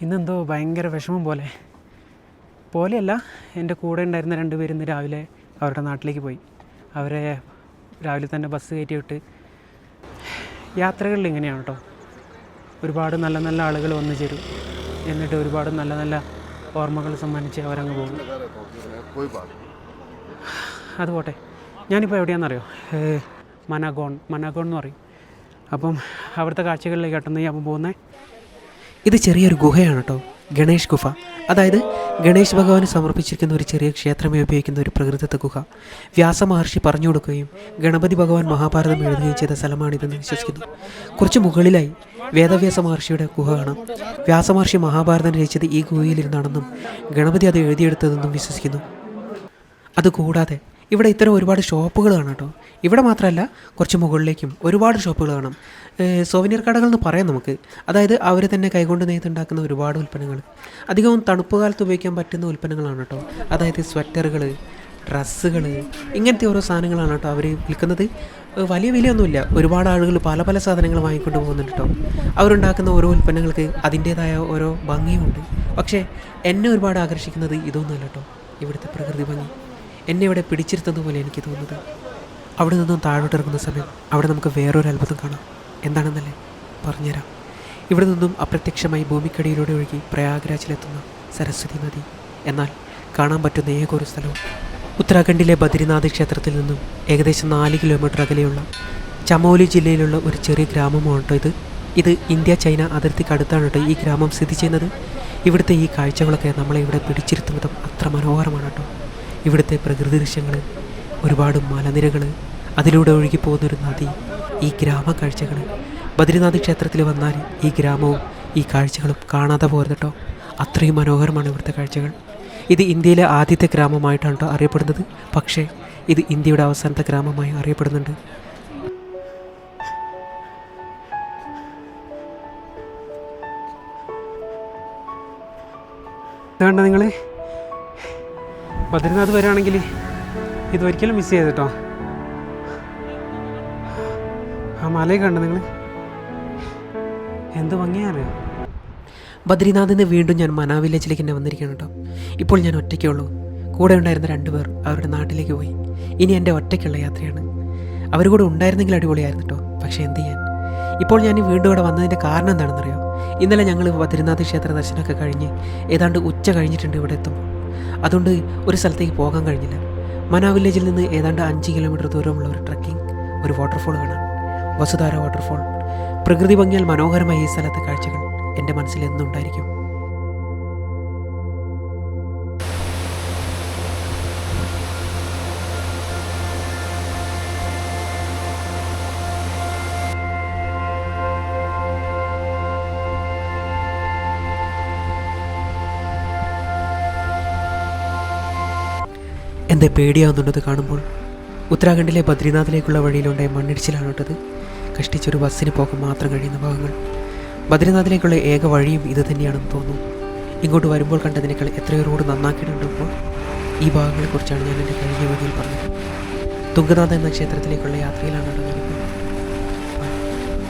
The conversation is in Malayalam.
ഇന്നെന്തോ ഭയങ്കര വിഷമം പോലെയല്ല. എൻ്റെ കൂടെ ഉണ്ടായിരുന്ന 2 പേര് ഇന്ന് രാവിലെ അവരുടെ നാട്ടിലേക്ക് പോയി. അവരെ രാവിലെ തന്നെ ബസ് കയറ്റി വിട്ട്. യാത്രകളിൽ ഇങ്ങനെയാണ് കേട്ടോ, ഒരുപാട് നല്ല നല്ല ആളുകൾ വന്നു ചേരും, എന്നിട്ട് ഒരുപാട് നല്ല നല്ല ഓർമ്മകൾ സമ്മാനിച്ച് അവരങ്ങ് പോകും. അതുപോട്ടെ, ഞാനിപ്പോൾ എവിടെയാണെന്നറിയോ? മനാഗോൺ എന്ന് പറയും. അപ്പം അവിടുത്തെ കാഴ്ചകളിലേക്കാട്ടെന്ന് ഞാൻ പോകുന്നത്. ഇത് ചെറിയൊരു ഗുഹയാണ് കേട്ടോ, ഗണേഷ് ഗുഹ. അതായത് ഗണേഷ് ഭഗവാന് സമർപ്പിച്ചിരിക്കുന്ന ഒരു ചെറിയ ക്ഷേത്രമായി ഉപയോഗിക്കുന്ന ഒരു പ്രകൃതിദത്ത ഗുഹ. വ്യാസമഹർഷി പറഞ്ഞു കൊടുക്കുകയും ഗണപതി ഭഗവാൻ മഹാഭാരതം എഴുതുകയും ചെയ്ത സ്ഥലമാണിതെന്ന് വിശ്വസിക്കുന്നു. കുറച്ച് മുകളിലായി വേദവ്യാസ മഹർഷിയുടെ ഗുഹ കാണാം. വ്യാസമഹർഷി മഹാഭാരതം രചിച്ചത് ഈ ഗുഹയിലിരുന്നാണെന്നും ഗണപതി അത് എഴുതിയെടുത്തതെന്നും വിശ്വസിക്കുന്നു. അതുകൂടാതെ ഇവിടെ ഇത്തരം ഒരുപാട് ഷോപ്പുകൾ കാണാം കേട്ടോ. ഇവിടെ മാത്രമല്ല, കുറച്ച് മുകളിലേക്കും ഒരുപാട് ഷോപ്പുകൾ കാണാം. സോവനിയർ കടകൾ എന്ന് പറയാം നമുക്ക്. അതായത് അവർ തന്നെ കൈകൊണ്ട് നെയ്തുണ്ടാക്കുന്ന ഒരുപാട് ഉൽപ്പന്നങ്ങൾ, അധികവും തണുപ്പ് കാലത്ത് ഉപയോഗിക്കാൻ പറ്റുന്ന ഉൽപ്പന്നങ്ങളാണ് കേട്ടോ. അതായത് സ്വെറ്ററുകൾ, ഡ്രസ്സുകൾ, ഇങ്ങനത്തെ ഓരോ സാധനങ്ങളാണ് കേട്ടോ അവർ വിൽക്കുന്നത്. വലിയ വിലയൊന്നുമില്ല. ഒരുപാട് ആളുകൾ പല പല സാധനങ്ങൾ വാങ്ങിക്കൊണ്ട് പോകുന്നുണ്ട് കേട്ടോ. അവരുണ്ടാക്കുന്ന ഓരോ ഉൽപ്പന്നങ്ങൾക്ക് അതിൻ്റേതായ ഓരോ ഭംഗിയുമുണ്ട്. പക്ഷേ എന്നെ ഒരുപാട് ആകർഷിക്കുന്നത് ഇതൊന്നുമല്ല കേട്ടോ, ഇവിടുത്തെ പ്രകൃതി ഭംഗി എന്നെ ഇവിടെ പിടിച്ചിരുത്തുന്നത് പോലെ എനിക്ക് തോന്നുന്നത്. അവിടെ നിന്നും താഴോട്ടിറങ്ങുന്ന സമയം അവിടെ നമുക്ക് വേറൊരു അത്ഭുതം കാണാം. എന്താണെന്നല്ലേ, പറഞ്ഞുതരാം. ഇവിടെ നിന്നും അപ്രത്യക്ഷമായി ഭൂമിക്കടിയിലൂടെ ഒഴുകി പ്രയാഗ്രാജിലെത്തുന്ന സരസ്വതി നദി. എന്നാൽ കാണാൻ പറ്റുന്ന ഏകൊരു സ്ഥലവും ഉത്തരാഖണ്ഡിലെ ബദ്രിനാഥ് ക്ഷേത്രത്തിൽ നിന്നും ഏകദേശം 4 കിലോമീറ്റർ അകലെയുള്ള ചമോലി ജില്ലയിലുള്ള ഒരു ചെറിയ ഗ്രാമമാണ് കേട്ടോ ഇത്. ഇന്ത്യ ചൈന അതിർത്തിക്ക് അടുത്താണ് കേട്ടോ ഈ ഗ്രാമം സ്ഥിതി ചെയ്യുന്നത്. ഇവിടുത്തെ ഈ കാഴ്ചകളൊക്കെ നമ്മളെ ഇവിടെ പിടിച്ചിരുത്തുന്നതും അത്ര മനോഹരമാണ് കേട്ടോ. ഇവിടുത്തെ പ്രകൃതി ദൃശ്യങ്ങൾ, ഒരുപാട് മലനിരകൾ, അതിലൂടെ ഒഴുകിപ്പോകുന്നൊരു നദി, ഈ ഗ്രാമ കാഴ്ചകൾ. ബദ്രിനാഥ് ക്ഷേത്രത്തിൽ വന്നാൽ ഈ ഗ്രാമവും ഈ കാഴ്ചകളും കാണാതെ പോരുത് കേട്ടോ. അത്രയും മനോഹരമാണ് ഇവിടുത്തെ കാഴ്ചകൾ. ഇത് ഇന്ത്യയിലെ ആദ്യത്തെ ഗ്രാമമായിട്ടാണ് കേട്ടോ അറിയപ്പെടുന്നത്. പക്ഷേ ഇത് ഇന്ത്യയുടെ അവസാനത്തെ ഗ്രാമമായി അറിയപ്പെടുന്നുണ്ട്. ഇതുകൊണ്ട് നിങ്ങൾ ബദ്രിനാഥ് വരികയാണെങ്കിൽ ഇതൊരിക്കലും മിസ് ചെയ്ത് കേട്ടോ. ആ മലയൊക്കെ കണ്ടോ നിങ്ങൾ, എന്ത് ഭംഗിയാണ്. ബദ്രിനാഥിൽ നിന്ന് വീണ്ടും ഞാൻ മനാ വില്ലേജിലേക്ക് തന്നെ വന്നിരിക്കുകയാണ് കേട്ടോ. ഇപ്പോൾ ഞാൻ ഒറ്റയ്ക്കേ ഉള്ളൂ. കൂടെ ഉണ്ടായിരുന്ന 2 പേർ അവരുടെ നാട്ടിലേക്ക് പോയി. ഇനി എൻ്റെ ഒറ്റയ്ക്കുള്ള യാത്രയാണ്. അവർ കൂടെ ഉണ്ടായിരുന്നെങ്കിൽ അടിപൊളിയായിരുന്നു കേട്ടോ. പക്ഷേ എന്ത് ചെയ്യാൻ. ഇപ്പോൾ ഞാൻ വീണ്ടും ഇവിടെ വന്നതിൻ്റെ കാരണം എന്താണെന്നറിയോ? ഇന്നലെ ഞങ്ങൾ ബദ്രിനാഥ് ക്ഷേത്ര ദർശനമൊക്കെ കഴിഞ്ഞ് ഏതാണ്ട് ഉച്ച കഴിഞ്ഞിട്ടുണ്ട് ഇവിടെ എത്തുമ്പോൾ. അതുകൊണ്ട് ഒരു സ്ഥലത്തേക്ക് പോകാൻ കഴിഞ്ഞില്ല. മനാ വില്ലേജിൽ നിന്ന് ഏതാണ്ട് 5 കിലോമീറ്റർ ദൂരമുള്ള ഒരു ട്രക്കിംഗ്, ഒരു വാട്ടർഫോൾ കാണാൻ, വസുധാര വാട്ടർഫോൾ. പ്രകൃതി ഭംഗിയാൽ മനോഹരമായ ഈ സ്ഥലത്തെ കാഴ്ചകൾ എൻ്റെ മനസ്സിൽ എന്നും ഉണ്ടായിരിക്കും. എന്തേ പേടിയാവുന്നുണ്ടത് കാണുമ്പോൾ. ഉത്തരാഖണ്ഡിലെ ബദ്രിനാഥിലേക്കുള്ള വഴിയിലുണ്ടായ മണ്ണിടിച്ചിലാണ് കേട്ടത്. കഷ്ടിച്ചൊരു ബസ്സിന് പോകാൻ മാത്രം കഴിയുന്ന ഭാഗങ്ങൾ. ബദ്രിനാഥിലേക്കുള്ള ഏക വഴിയും ഇത് തന്നെയാണെന്ന് തോന്നുന്നു. ഇങ്ങോട്ട് വരുമ്പോൾ കണ്ടതിനേക്കാൾ എത്രയോ റോഡ് നന്നാക്കിയിട്ടുണ്ടപ്പോൾ ഈ ഭാഗങ്ങളെക്കുറിച്ചാണ് ഞാൻ എൻ്റെ കഴിഞ്ഞ വീഡിയോയിൽ പറഞ്ഞത്. തുംഗനാഥ എന്ന ക്ഷേത്രത്തിലേക്കുള്ള യാത്രയിലാണ് കേട്ടോ.